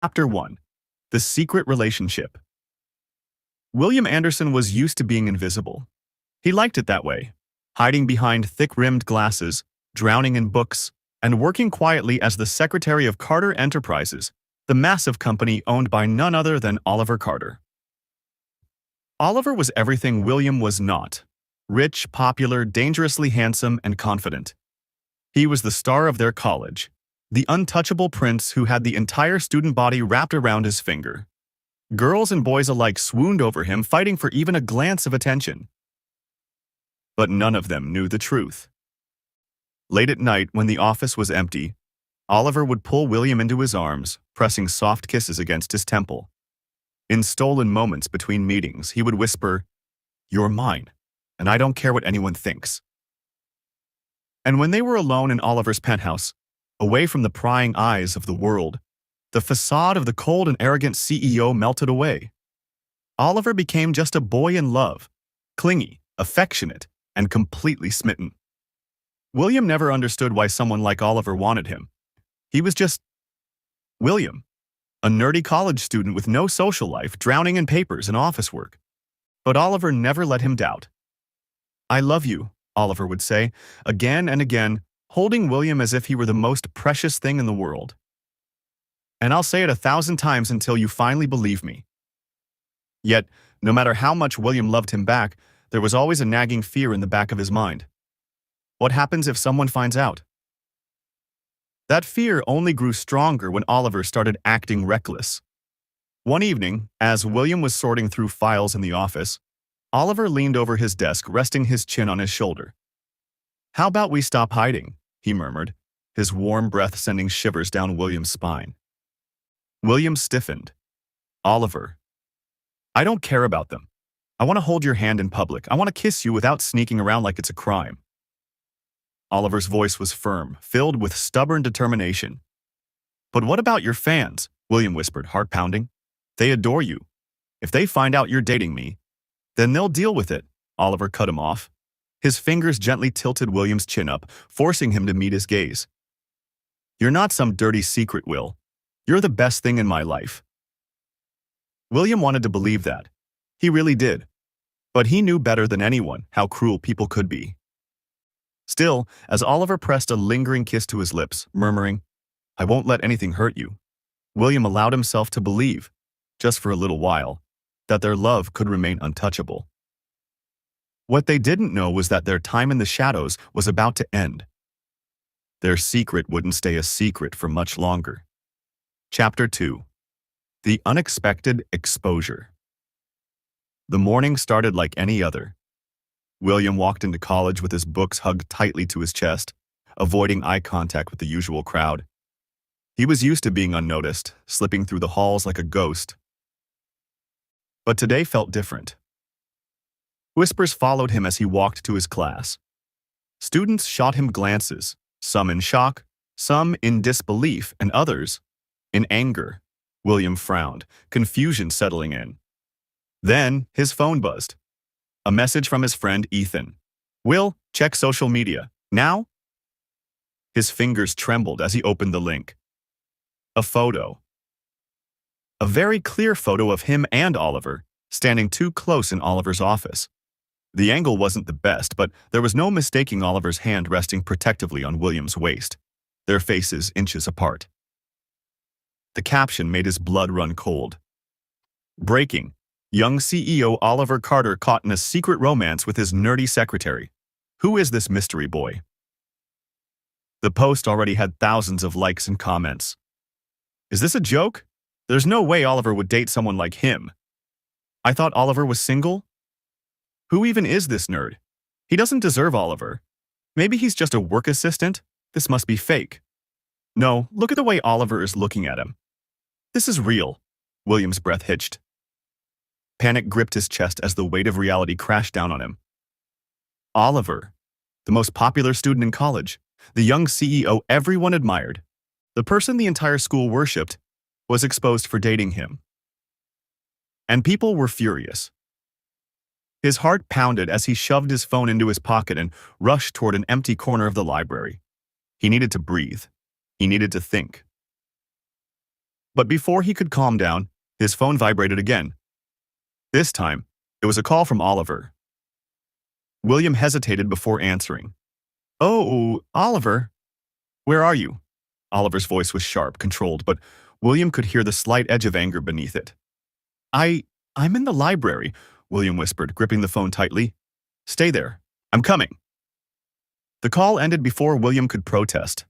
Chapter 1. The Secret Relationship. William Anderson was used to being invisible. He liked it that way, hiding behind thick-rimmed glasses, drowning in books, and working quietly as the secretary of Carter Enterprises, the massive company owned by none other than Oliver Carter. Oliver was everything William was not: rich, popular, dangerously handsome, and confident. He was the star of their college, the untouchable prince who had the entire student body wrapped around his finger. Girls and boys alike swooned over him, fighting for even a glance of attention. But none of them knew the truth. Late at night, when the office was empty, Oliver would pull William into his arms, pressing soft kisses against his temple. In stolen moments between meetings, he would whisper, "You're mine, and I don't care what anyone thinks." And when they were alone in Oliver's penthouse, away from the prying eyes of the world, the facade of the cold and arrogant CEO melted away. Oliver became just a boy in love, clingy, affectionate, and completely smitten. William never understood why someone like Oliver wanted him. He was just William, a nerdy college student with no social life, drowning in papers and office work. But Oliver never let him doubt. "I love you," Oliver would say, again and again, holding William as if he were the most precious thing in the world. "And I'll say it 1,000 times until you finally believe me." Yet, no matter how much William loved him back, there was always a nagging fear in the back of his mind. What happens if someone finds out? That fear only grew stronger when Oliver started acting reckless. One evening, as William was sorting through files in the office, Oliver leaned over his desk, resting his chin on his shoulder. "How about we stop hiding?" he murmured, his warm breath sending shivers down William's spine. William stiffened. "Oliver, I don't care about them. I want to hold your hand in public. I want to kiss you without sneaking around like it's a crime." Oliver's voice was firm, filled with stubborn determination. "But what about your fans?" William whispered, heart pounding. "They adore you. If they find out you're dating me, then they'll deal with it." Oliver cut him off. His fingers gently tilted William's chin up, forcing him to meet his gaze. "You're not some dirty secret, Will. You're the best thing in my life." William wanted to believe that. He really did. But he knew better than anyone how cruel people could be. Still, as Oliver pressed a lingering kiss to his lips, murmuring, "I won't let anything hurt you," William allowed himself to believe, just for a little while, that their love could remain untouchable. What they didn't know was that their time in the shadows was about to end. Their secret wouldn't stay a secret for much longer. Chapter 2. The Unexpected Exposure. The morning started like any other. William walked into college with his books hugged tightly to his chest, avoiding eye contact with the usual crowd. He was used to being unnoticed, slipping through the halls like a ghost. But today felt different. Whispers followed him as he walked to his class. Students shot him glances, some in shock, some in disbelief, and others in anger. William frowned, confusion settling in. Then his phone buzzed. A message from his friend Ethan. "Will, check social media. Now?" His fingers trembled as he opened the link. A photo. A very clear photo of him and Oliver, standing too close in Oliver's office. The angle wasn't the best, but there was no mistaking Oliver's hand resting protectively on William's waist, their faces inches apart. The caption made his blood run cold. "Breaking. Young CEO Oliver Carter caught in a secret romance with his nerdy secretary. Who is this mystery boy?" The post already had thousands of likes and comments. "Is this a joke? There's no way Oliver would date someone like him. I thought Oliver was single? Who even is this nerd? He doesn't deserve Oliver. Maybe he's just a work assistant? This must be fake. No, look at the way Oliver is looking at him. This is real." William's breath hitched. Panic gripped his chest as the weight of reality crashed down on him. Oliver, the most popular student in college, the young CEO everyone admired, the person the entire school worshipped, was exposed for dating him. And people were furious. His heart pounded as he shoved his phone into his pocket and rushed toward an empty corner of the library. He needed to breathe. He needed to think. But before he could calm down, his phone vibrated again. This time, it was a call from Oliver. William hesitated before answering. "Oh, Oliver. Where are you?" Oliver's voice was sharp, controlled, but William could hear the slight edge of anger beneath it. I'm in the library," William whispered, gripping the phone tightly. "Stay there. I'm coming." The call ended before William could protest.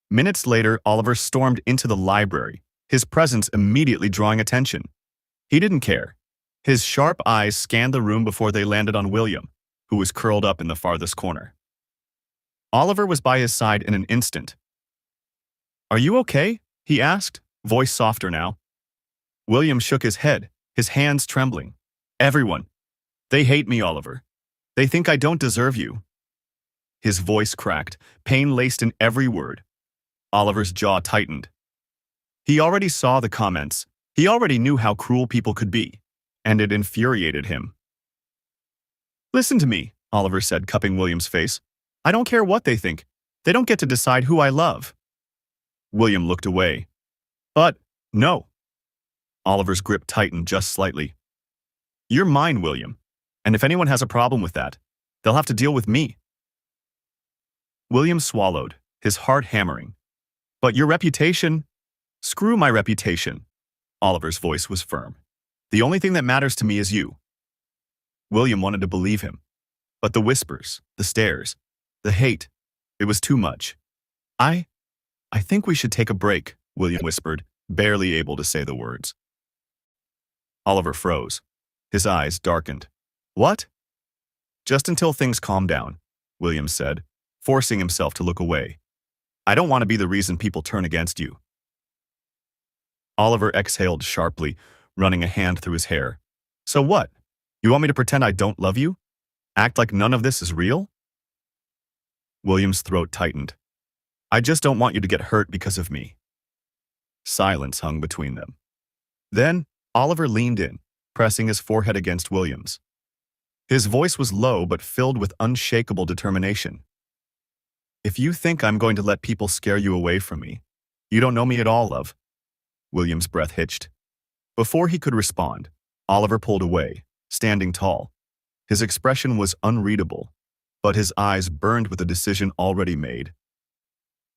Minutes later, Oliver stormed into the library, his presence immediately drawing attention. He didn't care. His sharp eyes scanned the room before they landed on William, who was curled up in the farthest corner. Oliver was by his side in an instant. "Are you okay?" he asked, voice softer now. William shook his head, his hands trembling. "Everyone. They hate me, Oliver. They think I don't deserve you." His voice cracked, pain laced in every word. Oliver's jaw tightened. He already saw the comments. He already knew how cruel people could be, and it infuriated him. "Listen to me," Oliver said, cupping William's face. "I don't care what they think. They don't get to decide who I love." William looked away. "But, no." Oliver's grip tightened just slightly. "You're mine, William, and if anyone has a problem with that, they'll have to deal with me." William swallowed, his heart hammering. "But your reputation?" "Screw my reputation." Oliver's voice was firm. "The only thing that matters to me is you." William wanted to believe him, but the whispers, the stares, the hate, it was too much. I think we should take a break," William whispered, barely able to say the words. Oliver froze. His eyes darkened. "What?" "Just until things calm down," William said, forcing himself to look away. "I don't want to be the reason people turn against you." Oliver exhaled sharply, running a hand through his hair. "So what? You want me to pretend I don't love you? Act like none of this is real?" William's throat tightened. "I just don't want you to get hurt because of me." Silence hung between them. Then, Oliver leaned in, pressing his forehead against William's. His voice was low but filled with unshakable determination. "If you think I'm going to let people scare you away from me, you don't know me at all, love." William's breath hitched. Before he could respond, Oliver pulled away, standing tall. His expression was unreadable, but his eyes burned with a decision already made.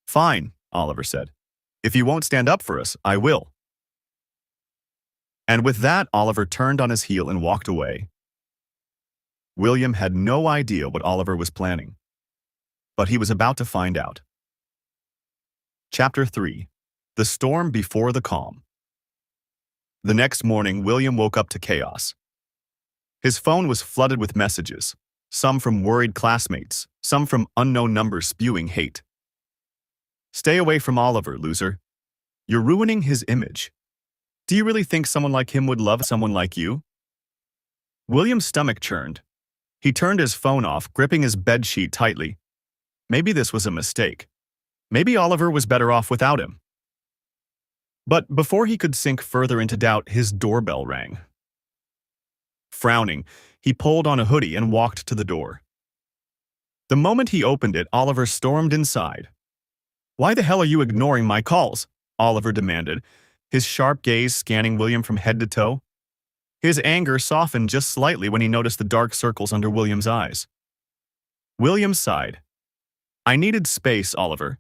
"Fine," Oliver said. "If you won't stand up for us, I will." And with that, Oliver turned on his heel and walked away. William had no idea what Oliver was planning, but he was about to find out. Chapter 3. The Storm Before the Calm. The next morning, William woke up to chaos. His phone was flooded with messages, some from worried classmates, some from unknown numbers spewing hate. "Stay away from Oliver, loser. You're ruining his image. Do you really think someone like him would love someone like you?" William's stomach churned. He turned his phone off, gripping his bedsheet tightly. Maybe this was a mistake. Maybe Oliver was better off without him. But before he could sink further into doubt, his doorbell rang. Frowning, he pulled on a hoodie and walked to the door. The moment he opened it, Oliver stormed inside. "Why the hell are you ignoring my calls?" Oliver demanded, his sharp gaze scanning William from head to toe. His anger softened just slightly when he noticed the dark circles under William's eyes. William sighed. "I needed space, Oliver."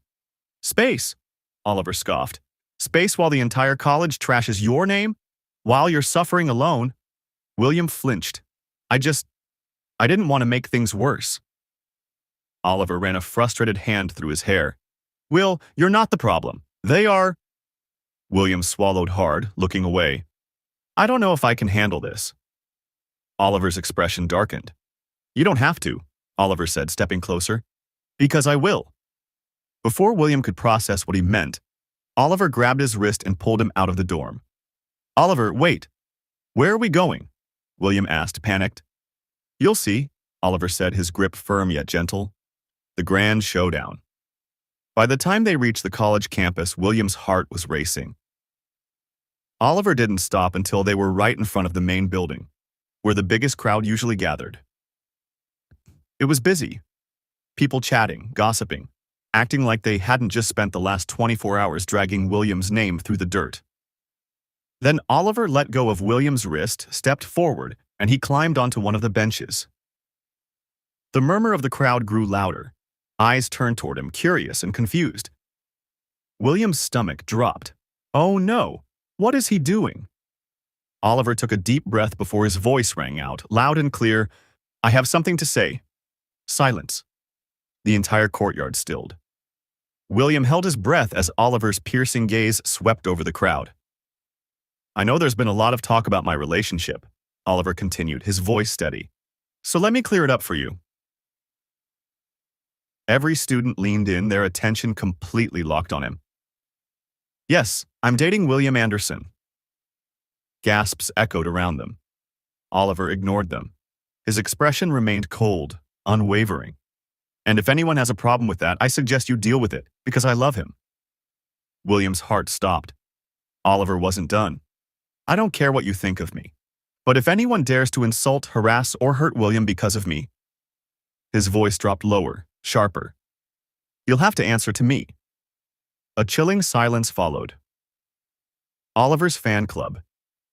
"Space?" Oliver scoffed. "Space while the entire college trashes your name? While you're suffering alone?" William flinched. I didn't want to make things worse." Oliver ran a frustrated hand through his hair. "Will, you're not the problem. They are." William swallowed hard, looking away. "I don't know if I can handle this." Oliver's expression darkened. "You don't have to," Oliver said, stepping closer. "Because I will." Before William could process what he meant, Oliver grabbed his wrist and pulled him out of the dorm. "Oliver, wait. Where are we going?" William asked, panicked. "You'll see," Oliver said, his grip firm yet gentle. The grand showdown. By the time they reached the college campus, William's heart was racing. Oliver didn't stop until they were right in front of the main building, where the biggest crowd usually gathered. It was busy. People chatting, gossiping, acting like they hadn't just spent the last 24 hours dragging William's name through the dirt. Then Oliver let go of William's wrist, stepped forward, and he climbed onto one of the benches. The murmur of the crowd grew louder. Eyes turned toward him, curious and confused. William's stomach dropped. Oh no, what is he doing? Oliver took a deep breath before his voice rang out, loud and clear. I have something to say. Silence. The entire courtyard stilled. William held his breath as Oliver's piercing gaze swept over the crowd. I know there's been a lot of talk about my relationship, Oliver continued, his voice steady. So let me clear it up for you. Every student leaned in, their attention completely locked on him. Yes, I'm dating William Anderson. Gasps echoed around them. Oliver ignored them. His expression remained cold, unwavering. And if anyone has a problem with that, I suggest you deal with it, because I love him. William's heart stopped. Oliver wasn't done. I don't care what you think of me. But if anyone dares to insult, harass, or hurt William because of me, his voice dropped lower, sharper. You'll have to answer to me. A chilling silence followed. Oliver's fan club,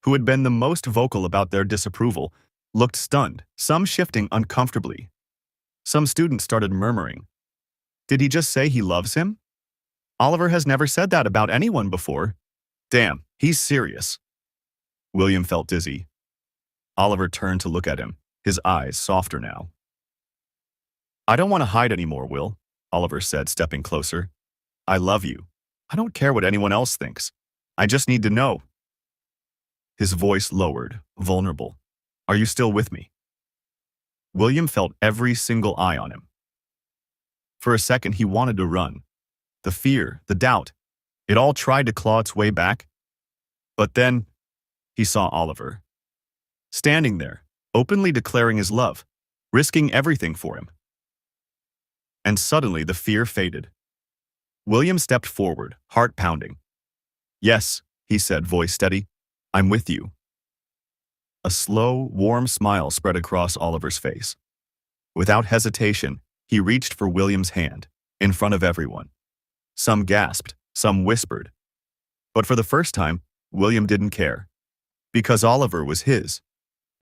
who had been the most vocal about their disapproval, looked stunned, some shifting uncomfortably. Some students started murmuring. Did he just say he loves him? Oliver has never said that about anyone before. Damn, he's serious. William felt dizzy. Oliver turned to look at him, his eyes softer now. I don't want to hide anymore, Will, Oliver said, stepping closer. I love you. I don't care what anyone else thinks. I just need to know. His voice lowered, vulnerable. Are you still with me? William felt every single eye on him. For a second, he wanted to run. The fear, the doubt, it all tried to claw its way back. But then, he saw Oliver. Standing there, openly declaring his love, risking everything for him. And suddenly the fear faded. William stepped forward, heart pounding. Yes, he said, voice steady. I'm with you. A slow, warm smile spread across Oliver's face. Without hesitation, he reached for William's hand, in front of everyone. Some gasped, some whispered. But for the first time, William didn't care. Because Oliver was his.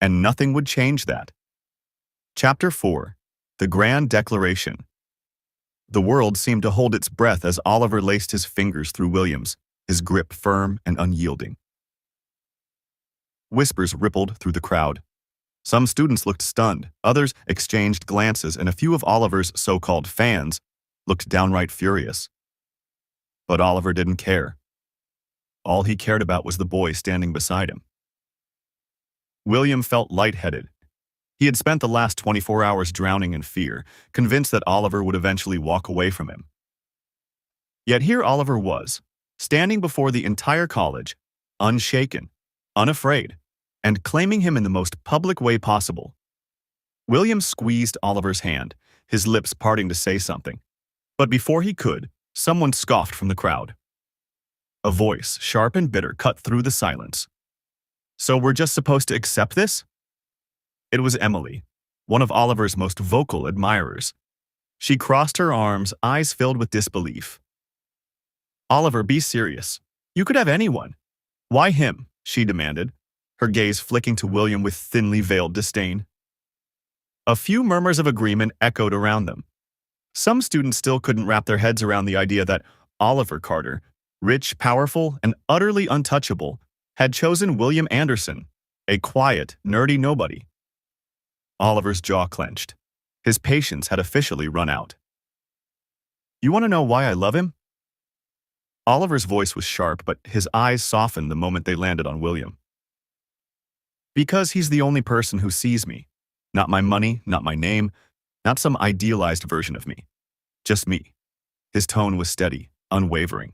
And nothing would change that. Chapter 4. The Grand Declaration. The world seemed to hold its breath as Oliver laced his fingers through William's, his grip firm and unyielding. Whispers rippled through the crowd. Some students looked stunned, others exchanged glances, and a few of Oliver's so-called fans looked downright furious. But Oliver didn't care. All he cared about was the boy standing beside him. William felt lightheaded. He had spent the last 24 hours drowning in fear, convinced that Oliver would eventually walk away from him. Yet here Oliver was, standing before the entire college, unshaken, unafraid, and claiming him in the most public way possible. William squeezed Oliver's hand, his lips parting to say something. But before he could, someone scoffed from the crowd. A voice, sharp and bitter, cut through the silence. So we're just supposed to accept this? It was Emily, one of Oliver's most vocal admirers. She crossed her arms, eyes filled with disbelief. Oliver, be serious. You could have anyone. Why him? She demanded, her gaze flicking to William with thinly veiled disdain. A few murmurs of agreement echoed around them. Some students still couldn't wrap their heads around the idea that Oliver Carter, rich, powerful, and utterly untouchable, had chosen William Anderson, a quiet, nerdy nobody. Oliver's jaw clenched. His patience had officially run out. You want to know why I love him? Oliver's voice was sharp, but his eyes softened the moment they landed on William. Because he's the only person who sees me. Not my money, not my name, not some idealized version of me. Just me. His tone was steady, unwavering.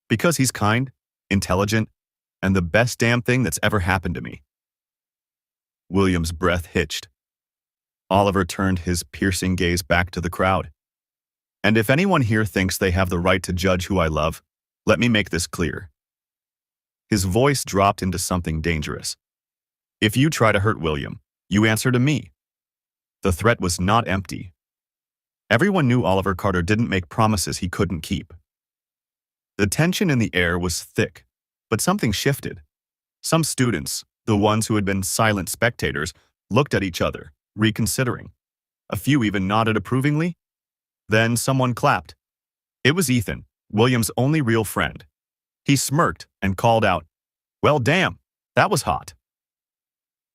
Because he's kind, intelligent, and the best damn thing that's ever happened to me. William's breath hitched. Oliver turned his piercing gaze back to the crowd. And if anyone here thinks they have the right to judge who I love, let me make this clear. His voice dropped into something dangerous. If you try to hurt William, you answer to me. The threat was not empty. Everyone knew Oliver Carter didn't make promises he couldn't keep. The tension in the air was thick, but something shifted. Some students, the ones who had been silent spectators, looked at each other, reconsidering. A few even nodded approvingly. Then someone clapped. It was Ethan, William's only real friend. He smirked and called out, "Well, damn, that was hot."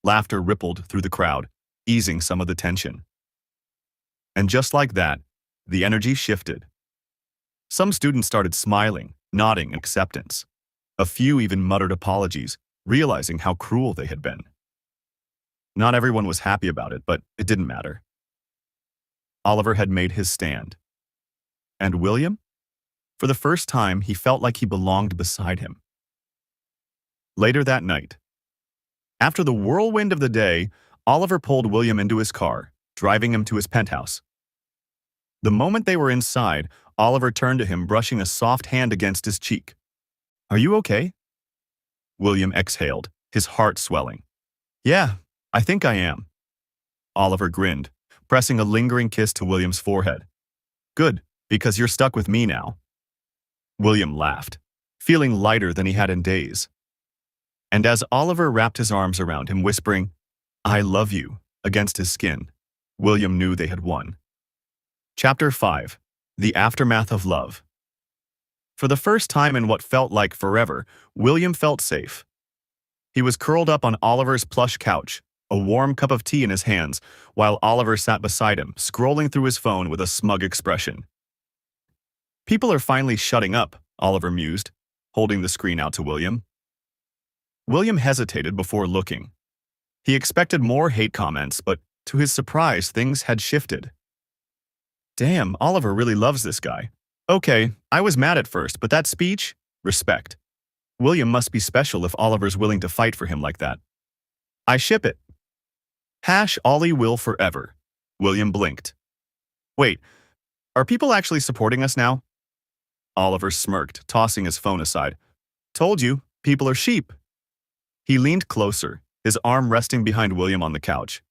Laughter rippled through the crowd, easing some of the tension. And just like that, the energy shifted. Some students started smiling, nodding in acceptance. A few even muttered apologies, realizing how cruel they had been. Not everyone was happy about it, but it didn't matter. Oliver had made his stand. And William? For the first time, he felt like he belonged beside him. Later that night, after the whirlwind of the day, Oliver pulled William into his car, driving him to his penthouse. The moment they were inside, Oliver turned to him, brushing a soft hand against his cheek. "Are you okay?" William exhaled, his heart swelling. "Yeah, I think I am." Oliver grinned, pressing a lingering kiss to William's forehead. "Good, because you're stuck with me now." William laughed, feeling lighter than he had in days. And as Oliver wrapped his arms around him, whispering, "I love you," against his skin, William knew they had won. Chapter 5. The Aftermath of Love. For the first time in what felt like forever, William felt safe. He was curled up on Oliver's plush couch, a warm cup of tea in his hands, while Oliver sat beside him, scrolling through his phone with a smug expression. "People are finally shutting up," Oliver mused, holding the screen out to William. William hesitated before looking. He expected more hate comments, but to his surprise, things had shifted. "Damn, Oliver really loves this guy. Okay, I was mad at first, but that speech? Respect. William must be special if Oliver's willing to fight for him like that. I ship it. Ollie will forever." William blinked. "Wait, are people actually supporting us now?" Oliver smirked, tossing his phone aside. "Told you, people are sheep." He leaned closer, his arm resting behind William on the couch.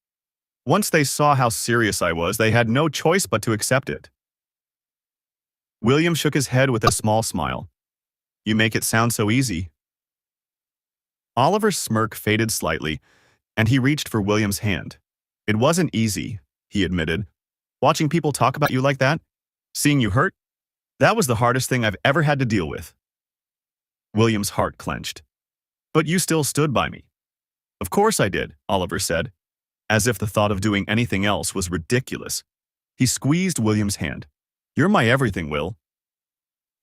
Once they saw how serious I was, they had no choice but to accept it. William shook his head with a small smile. "You make it sound so easy." Oliver's smirk faded slightly, and he reached for William's hand. "It wasn't easy," he admitted. "Watching people talk about you like that, seeing you hurt, that was the hardest thing I've ever had to deal with." William's heart clenched. "But you still stood by me." "Of course I did," Oliver said, as if the thought of doing anything else was ridiculous. He squeezed William's hand. "You're my everything, Will."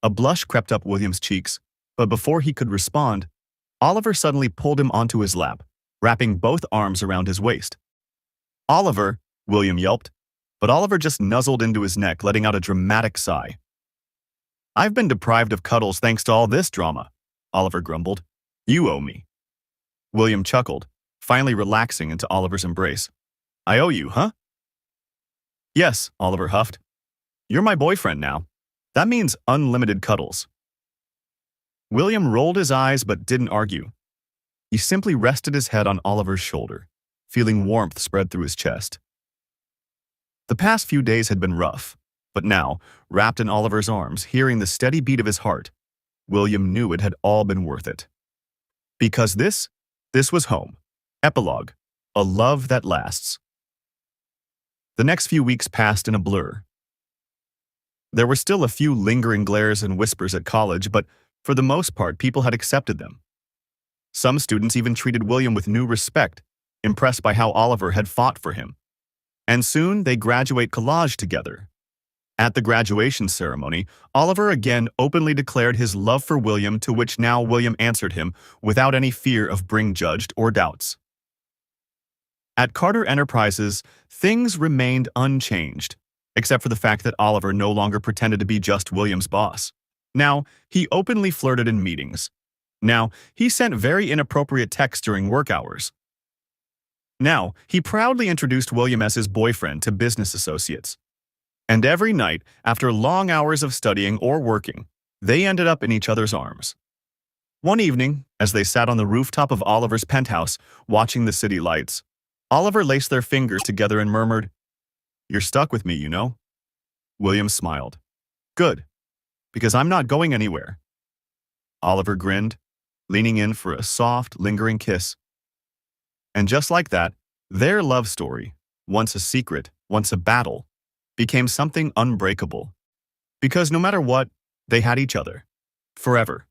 A blush crept up William's cheeks, but before he could respond, Oliver suddenly pulled him onto his lap, wrapping both arms around his waist. "Oliver," William yelped, but Oliver just nuzzled into his neck, letting out a dramatic sigh. "I've been deprived of cuddles thanks to all this drama," Oliver grumbled. "You owe me." William chuckled, finally relaxing into Oliver's embrace. "I owe you, huh?" "Yes," Oliver huffed. "You're my boyfriend now. That means unlimited cuddles." William rolled his eyes but didn't argue. He simply rested his head on Oliver's shoulder, feeling warmth spread through his chest. The past few days had been rough, but now, wrapped in Oliver's arms, hearing the steady beat of his heart, William knew it had all been worth it. Because this was home. Epilogue. A love that lasts. The next few weeks passed in a blur. There were still a few lingering glares and whispers at college, but for the most part, people had accepted them. Some students even treated William with new respect, impressed by how Oliver had fought for him. And soon they graduate collage together. At the graduation ceremony, Oliver again openly declared his love for William, to which now William answered him without any fear of being judged or doubts. At Carter Enterprises, things remained unchanged, except for the fact that Oliver no longer pretended to be just William's boss. Now, he openly flirted in meetings. Now, he sent very inappropriate texts during work hours. Now, he proudly introduced William as his boyfriend to business associates. And every night, after long hours of studying or working, they ended up in each other's arms. One evening, as they sat on the rooftop of Oliver's penthouse, watching the city lights, Oliver laced their fingers together and murmured, "You're stuck with me, you know." William smiled. Good, because I'm not going anywhere. Oliver grinned, leaning in for a soft, lingering kiss. And just like that, their love story, once a secret, once a battle, became something unbreakable. Because no matter what, they had each other. Forever.